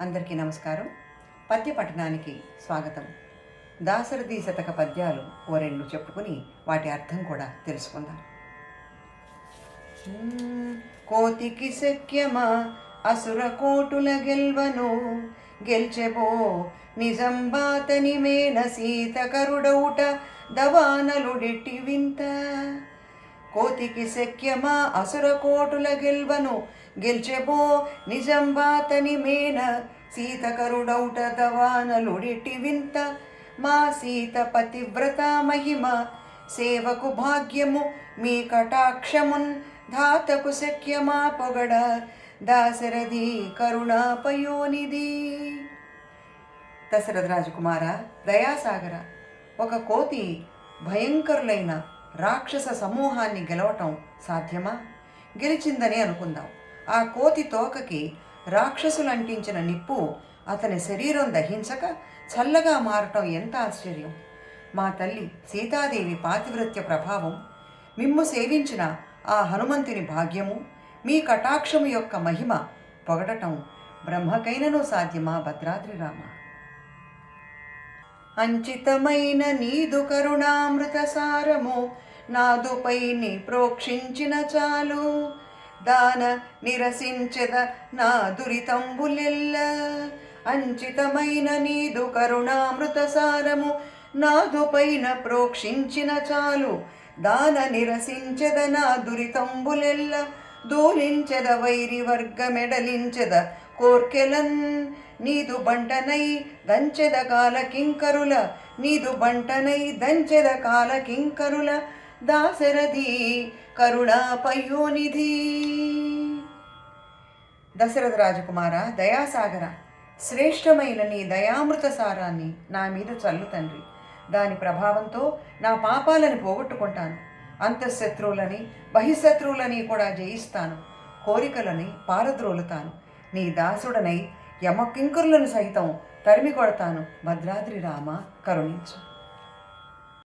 అందరికీ నమస్కారం. పద్య పఠనానికి స్వాగతం. దాశరథి శతక పద్యాలు ఓ రెండు చెప్పుకుని వాటి అర్థం కూడా తెలుసుకుందాం. కోతికి శక్యమా అసుర కోటుల గెల్వను, గెల్చెబో నిజంబాతని మేన సీత కరుడౌట దవానలుడెట్టి వింత. కోతికి శక్యమా అసుర కోటుల గెల్వను, గెల్చెబో నిజంబాతని మేన సీత కరుడౌట దవానలుడెట్టి వింత. మా సీత పతివ్రత మహిమ సేవకు భాగ్యము మీ కటాక్షమున్ ధాతకు శక్యమా పొగడ దాశరథి కరుణాపయోనిధి. దశరథ రాజకుమార, దయాసాగర, ఒక కోతి భయంకరులైన రాక్షస సమూహాన్ని గెలవటం సాధ్యమా? గెలిచిందని అనుకుందాం. ఆ కోతి తోకకి రాక్షసులు అంటించిన నిప్పు అతని శరీరం దహించక చల్లగా మారటం ఎంత ఆశ్చర్యం! మా తల్లి సీతాదేవి పాతివ్రత్య ప్రభావం, మిమ్ము సేవించిన ఆ హనుమంతుని భాగ్యము, మీ కటాక్షము యొక్క మహిమ పొగడటం బ్రహ్మకైనను సాధ్యమా భద్రాద్రి రామ? అంచితమైన నీదు కరుణామృత సారము నాదుపై నీ ప్రోక్షించిన చాలు, దాన నిరసించెద నా దురితంబులెల్ల. అంచితమైన నీదు కరుణామృత సారము నాదుపైన ప్రోక్షించిన చాలు, దాన నిరసించెద నా దురితంబులెల్ల. దూలించెద వైరి వర్గమెడలించెద కోర్కెలన్, నీదు బంటనై దంచెద కాల కింకరుల, నీదు బంటనై దంచెద కాల కింకరుల దాశరథి కరుణాపయోనిధి. దశరథ రాజకుమార, దయాసాగర, శ్రేష్టమైన నీ దయామృత సారాన్ని నా మీద చల్లు తండ్రి. దాని ప్రభావంతో నా పాపాలను పోగొట్టుకుంటాను. అంతఃశత్రువులని బహిశత్రువులని కూడా జయిస్తాను. కోరికలని పారద్రోలుతాను. నీ దాసుడనై యమకింకరులను సైతం తరిమి కొడతాను. భద్రాద్రి రామ, కరుణించు.